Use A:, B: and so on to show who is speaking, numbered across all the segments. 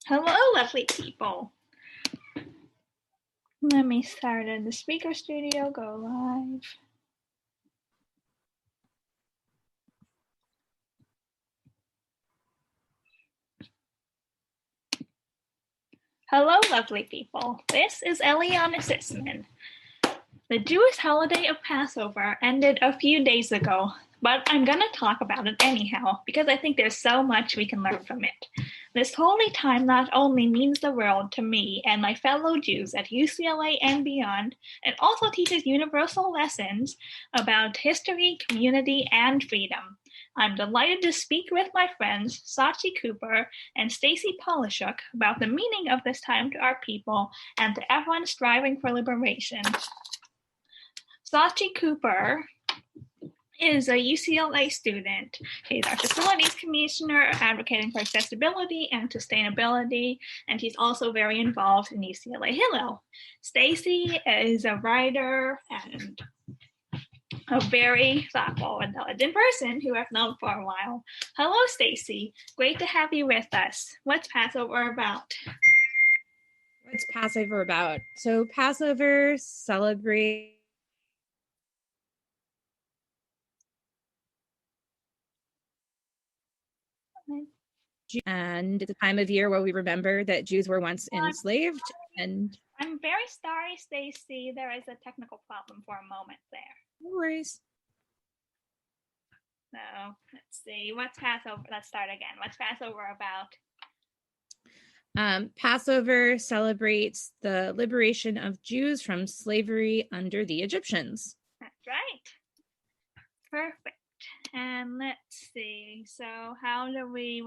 A: Hello, lovely people. Let me start in the speaker studio, go live. Hello, lovely people. This is Eliana Sisman. The Jewish holiday of Passover ended a few days ago, but I'm going to talk about it anyhow because I think there's so much we can learn from it. This holy time not only means the world to me and my fellow Jews at UCLA and beyond, it also teaches universal lessons about history, community, and freedom. I'm delighted to speak with my friends Sachi Cooper and Stacey Polishook about the meaning of this time to our people and to everyone striving for liberation. Sachi Cooper is a UCLA student. He's our facilities commissioner, advocating for accessibility and sustainability, and he's also very involved in UCLA Hillel. Stacey is a writer and a very thoughtful, intelligent person who I've known for a while. Hello, Stacey. Great to have you with us. What's Passover about?
B: What's Passover about? So Passover celebrates and it's a time of year where we remember that Jews were once enslaved. And
A: I'm very sorry, Stacey. There is a technical problem for a moment there.
B: No worries.
A: So let's see. What's Passover? Let's start again. What's Passover about?
B: Passover celebrates the liberation of Jews from slavery under the Egyptians.
A: That's right. Perfect. And let's see. So how do we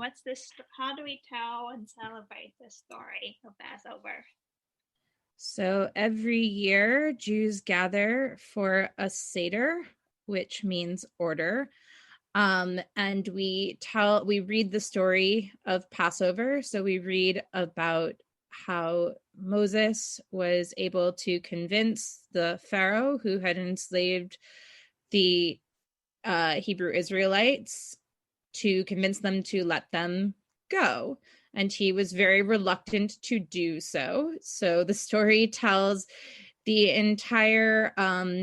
A: tell and celebrate this story of Passover?
B: So every year Jews gather for a Seder, which means order. And we read the story of Passover. So we read about how Moses was able to convince the Pharaoh who had enslaved the Hebrew Israelites to convince them to let them go. And he was very reluctant to do so. So the story tells the entire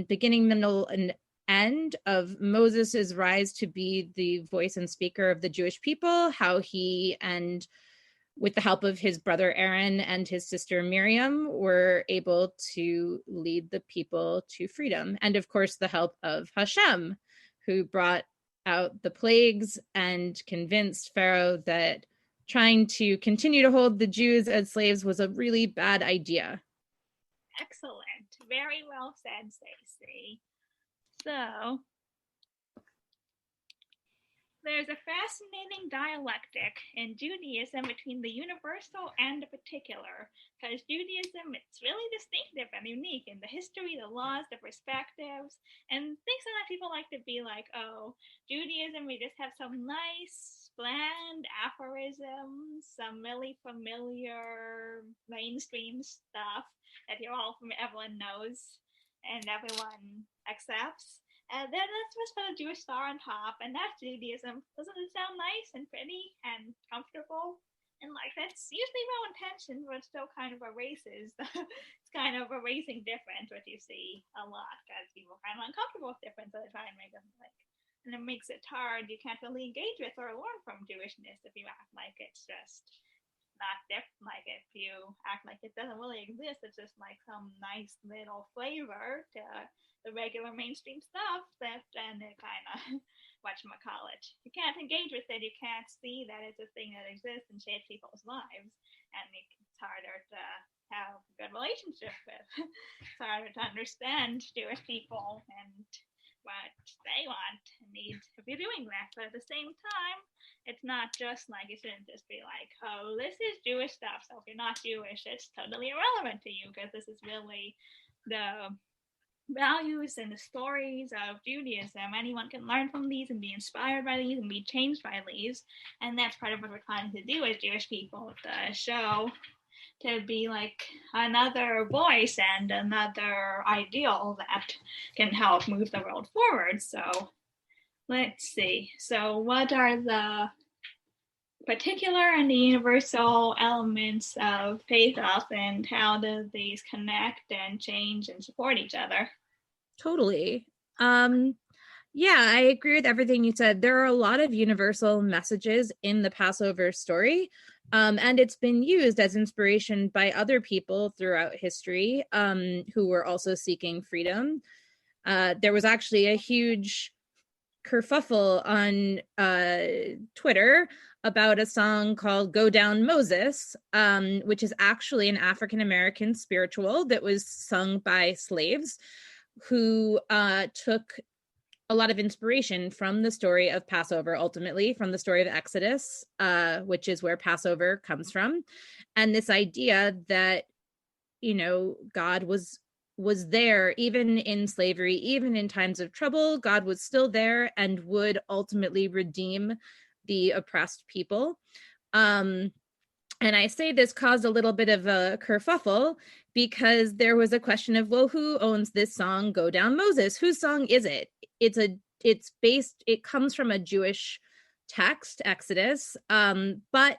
B: beginning, middle, and end of Moses's rise to be the voice and speaker of the Jewish people, how he, and with the help of his brother Aaron and his sister Miriam, were able to lead the people to freedom. And of course, the help of Hashem, who brought out the plagues and convinced Pharaoh that trying to continue to hold the Jews as slaves was a really bad idea.
A: Excellent. Very well said, Stacey. So, there's a fascinating dialectic in Judaism between the universal and the particular, because Judaism, it's really distinctive and unique in the history, the laws, the perspectives, and things that people like to be like, oh, Judaism, we just have some nice, bland aphorisms, some really familiar mainstream stuff that everyone knows and everyone accepts. And then let's just put a Jewish star on top, and that's Judaism. Doesn't it sound nice and pretty and comfortable? And like that's usually well intentioned, but still kind of erases. It's kind of erasing difference, which you see a lot because people are kind of uncomfortable with difference, so they try and make them like, and it makes it hard. You can't really engage with or learn from Jewishness if you act like it's just not different. Like if you act like it doesn't really exist, it's just like some nice little flavor to the regular mainstream stuff, that then it kind of whatchamacallit. You can't engage with it. You can't see that it's a thing that exists and shapes people's lives, and it's harder to have a good relationship with. It's harder to understand Jewish people and what they want and need if you're doing that. But at the same time, it's not just like, you shouldn't just be like, oh, this is Jewish stuff, so if you're not Jewish, it's totally irrelevant to you, because this is really the values and the stories of Judaism. Anyone can learn from these and be inspired by these and be changed by these. And that's part of what we're trying to do as Jewish people, to show, to be like another voice and another ideal that can help move the world forward. So let's see. So what are the particular and the universal elements of faith and how do these connect and change and support each other.
B: Totally. Yeah, I agree with everything you said. There are a lot of universal messages in the Passover story, and it's been used as inspiration by other people throughout history who were also seeking freedom. There was actually a huge kerfuffle on Twitter about a song called Go Down Moses, which is actually an African American spiritual that was sung by slaves who took a lot of inspiration from the story of Passover, ultimately from the story of Exodus, which is where Passover comes from. And this idea that, you know, God was there even in slavery, even in times of trouble. God was still there and would ultimately redeem the oppressed people. And I say this caused a little bit of a kerfuffle because there was a question of, well, who owns this song, Go Down Moses? Whose song is it? It comes from a Jewish text, Exodus, but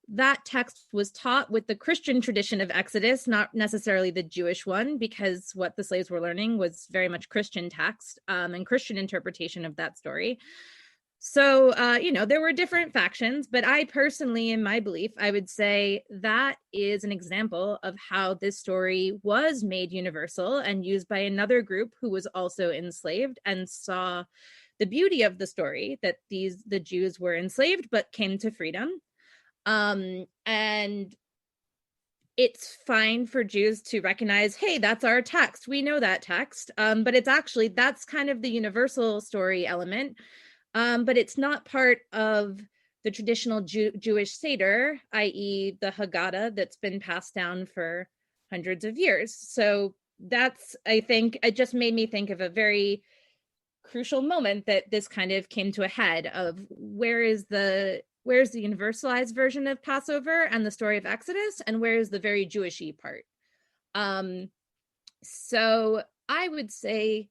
B: that text was taught with the Christian tradition of Exodus, not necessarily the Jewish one, because what the slaves were learning was very much Christian text and Christian interpretation of that story. So, you know, there were different factions, but I personally, in my belief, I would say that is an example of how this story was made universal and used by another group who was also enslaved and saw the beauty of the story that the Jews were enslaved but came to freedom. And it's fine for Jews to recognize, hey, that's our text. We know that text. But it's actually, that's kind of the universal story element. But it's not part of the traditional Jewish Seder, i.e. the Haggadah that's been passed down for hundreds of years. So that's, I think, it just made me think of a very crucial moment that this kind of came to a head of where's the universalized version of Passover and the story of Exodus, and where's the very Jewishy part. So I would say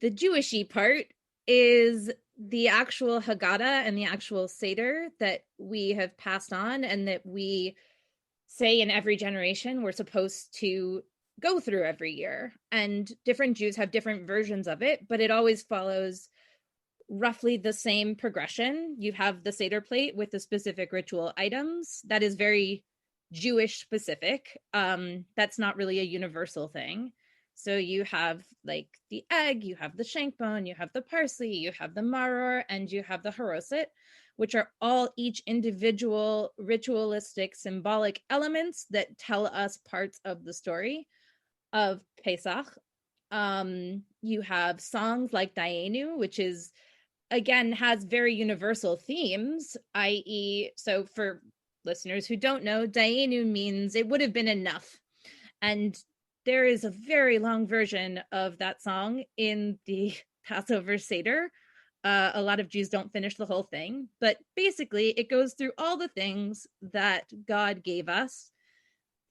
B: the Jewishy part is the actual Haggadah and the actual Seder that we have passed on and that we say in every generation we're supposed to go through every year. And different Jews have different versions of it, but it always follows roughly the same progression. You have the Seder plate with the specific ritual items. That is very Jewish specific. That's not really a universal thing. So you have like the egg, you have the shank bone, you have the parsley, you have the maror, and you have the haroset, which are all each individual ritualistic symbolic elements that tell us parts of the story of Pesach. You have songs like Dayenu, which is, again, has very universal themes, i.e., so for listeners who don't know, Dayenu means it would have been enough. And there is a very long version of that song in the Passover Seder. A lot of Jews don't finish the whole thing, but basically it goes through all the things that God gave us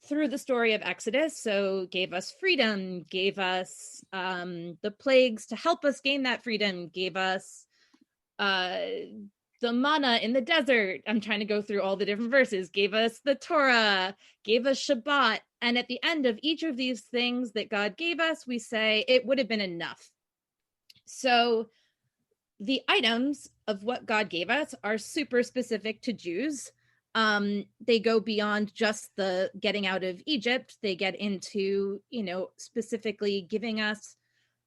B: through the story of Exodus. So gave us freedom, gave us the plagues to help us gain that freedom, gave us the manna in the desert. I'm trying to go through all the different verses. Gave us the Torah, gave us Shabbat. And at the end of each of these things that God gave us, we say it would have been enough. So the items of what God gave us are super specific to Jews. They go beyond just the getting out of Egypt. They get into, you know, specifically giving us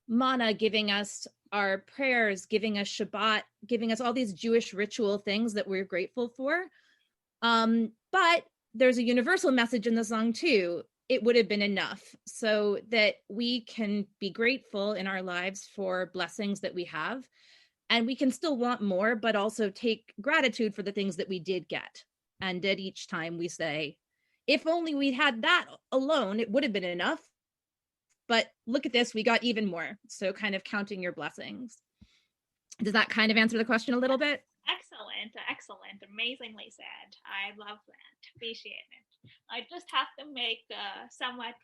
B: manna, giving us our prayers, giving us Shabbat, giving us all these Jewish ritual things that we're grateful for. But there's a universal message in the song too. It would have been enough, so that we can be grateful in our lives for blessings that we have. And we can still want more, but also take gratitude for the things that we did get. And at each time we say, if only we had that alone, it would have been enough. But look at this, we got even more. So kind of counting your blessings. Does that kind of answer the question a little bit?
A: Excellent. Amazingly said. I love that. Appreciate it. I just have to make a somewhat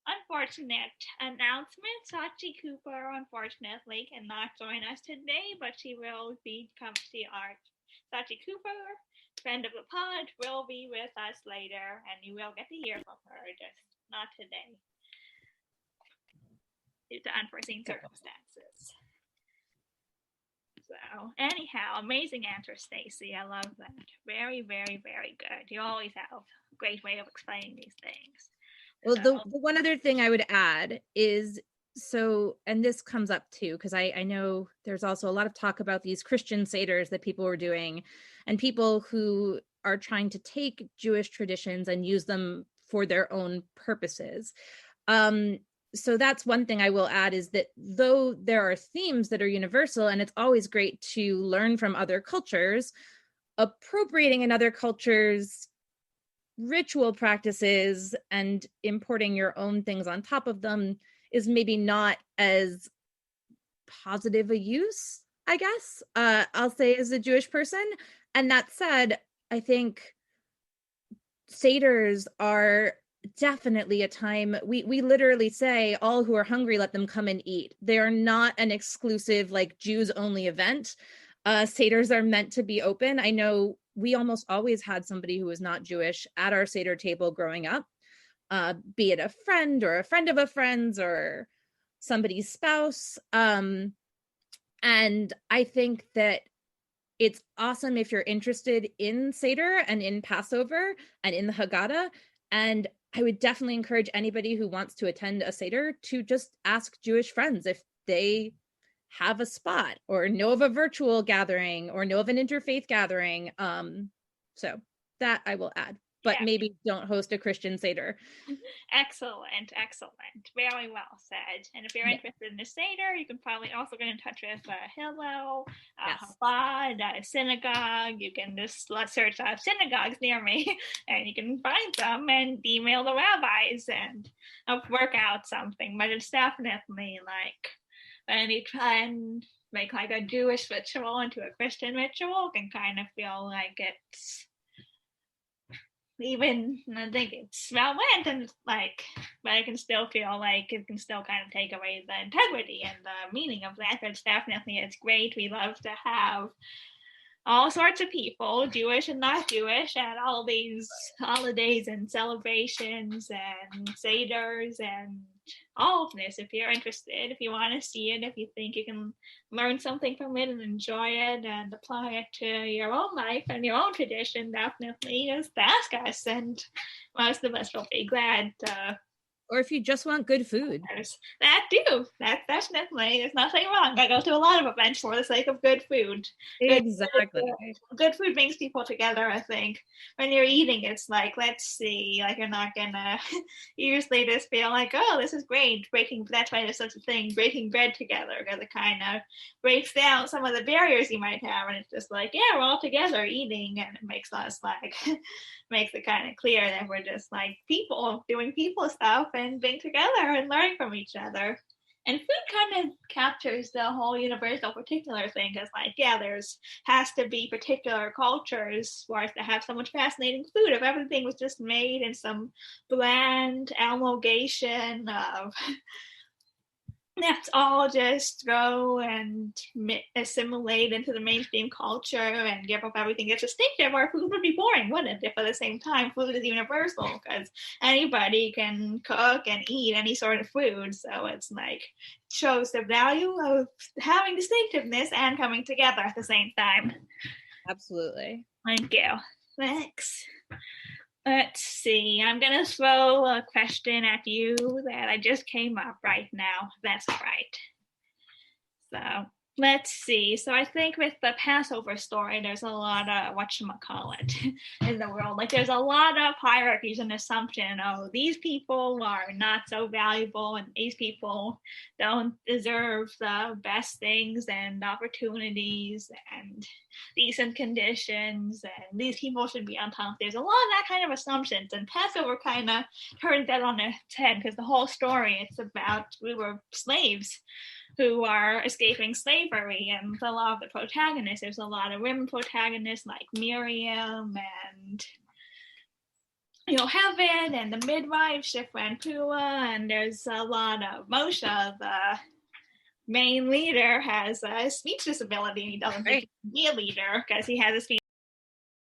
A: unfortunate announcement. Sachi Cooper unfortunately cannot join us today, but she will be Sachi Cooper, friend of the pod, will be with us later, and you will get to hear from her, just not today, due to unforeseen circumstances. So, anyhow, amazing answer, Stacey. I love that. Very, very, very good. You always have a great way of explaining these things.
B: Well, the one other thing I would add is, so, and this comes up too, because I know there's also a lot of talk about these Christian seders that people were doing, and people who are trying to take Jewish traditions and use them for their own purposes. So that's one thing I will add, is that though there are themes that are universal, and it's always great to learn from other cultures, appropriating another culture's ritual practices and importing your own things on top of them is maybe not as positive a use, I guess, I'll say, as a Jewish person. And that said, I think seders are definitely a time, we literally say, all who are hungry, let them come and eat. They are not an exclusive, like, Jews only event. Seders are meant to be open. I know we almost always had somebody who was not Jewish at our Seder table growing up, be it a friend or a friend of a friend's or somebody's spouse. And I think that it's awesome if you're interested in Seder and in Passover and in the Haggadah. And I would definitely encourage anybody who wants to attend a Seder to just ask Jewish friends if they have a spot or know of a virtual gathering or know of an interfaith gathering. So that I will add, but maybe don't host a Christian Seder.
A: Excellent, excellent. Very well said. And if you're interested in a Seder, you can probably also get in touch with Hillel, Chabad, synagogue. You can just search synagogues near me, and you can find them and email the rabbis and work out something. But it's definitely like, when you try and make like a Jewish ritual into a Christian ritual, can kind of feel like it's even, I think it's relevant, and like, but I can still feel like it can still kind of take away the integrity and the meaning of that. But it's great. We love to have all sorts of people, Jewish and not Jewish, at all these holidays and celebrations and seders and all of this. If you're interested, if you want to see it, if you think you can learn something from it and enjoy it and apply it to your own life and your own tradition, definitely just ask us, and most of us will be glad to.
B: Or if you just want good food.
A: That too. That's definitely, there's nothing wrong. I go to a lot of events for the sake of good food.
B: Exactly.
A: Good food brings people together, I think. When you're eating, it's like, let's see, like, you're not gonna usually just feel like, oh, this is great. That's why there's such a thing, breaking bread together, because it kind of breaks down some of the barriers you might have, and it's just like, yeah, we're all together eating, and it makes us like, makes it kind of clear that we're just like people doing people stuff and being together and learning from each other. And food kind of captures the whole universal particular thing, because like, yeah, has to be particular cultures for us to have so much fascinating food. If everything was just made in some bland amalgamation of let's all just go and assimilate into the mainstream culture and give up everything that's distinctive, our food would be boring, wouldn't it? If at the same time, food is universal, because anybody can cook and eat any sort of food. So it's like, shows the value of having distinctiveness and coming together at the same time.
B: Absolutely.
A: Thank you. Thanks. Let's see, I'm going to throw a question at you that I just came up right now. That's all right. So let's see. So I think with the Passover story, there's a lot of whatchamacallit in the world. Like, there's a lot of hierarchies and assumption. Oh, these people are not so valuable, and these people don't deserve the best things and opportunities and decent conditions, and these people should be on top. There's a lot of that kind of assumptions, and Passover kind of turns that on its head, because the whole story, it's about, we were slaves who are escaping slavery, and a lot of the protagonists, there's a lot of women protagonists like Miriam and Heaven and the midwife Shifra and Pua, and there's a lot of Moshe, the main leader has a speech disability and he doesn't think he can be a leader because he has a speech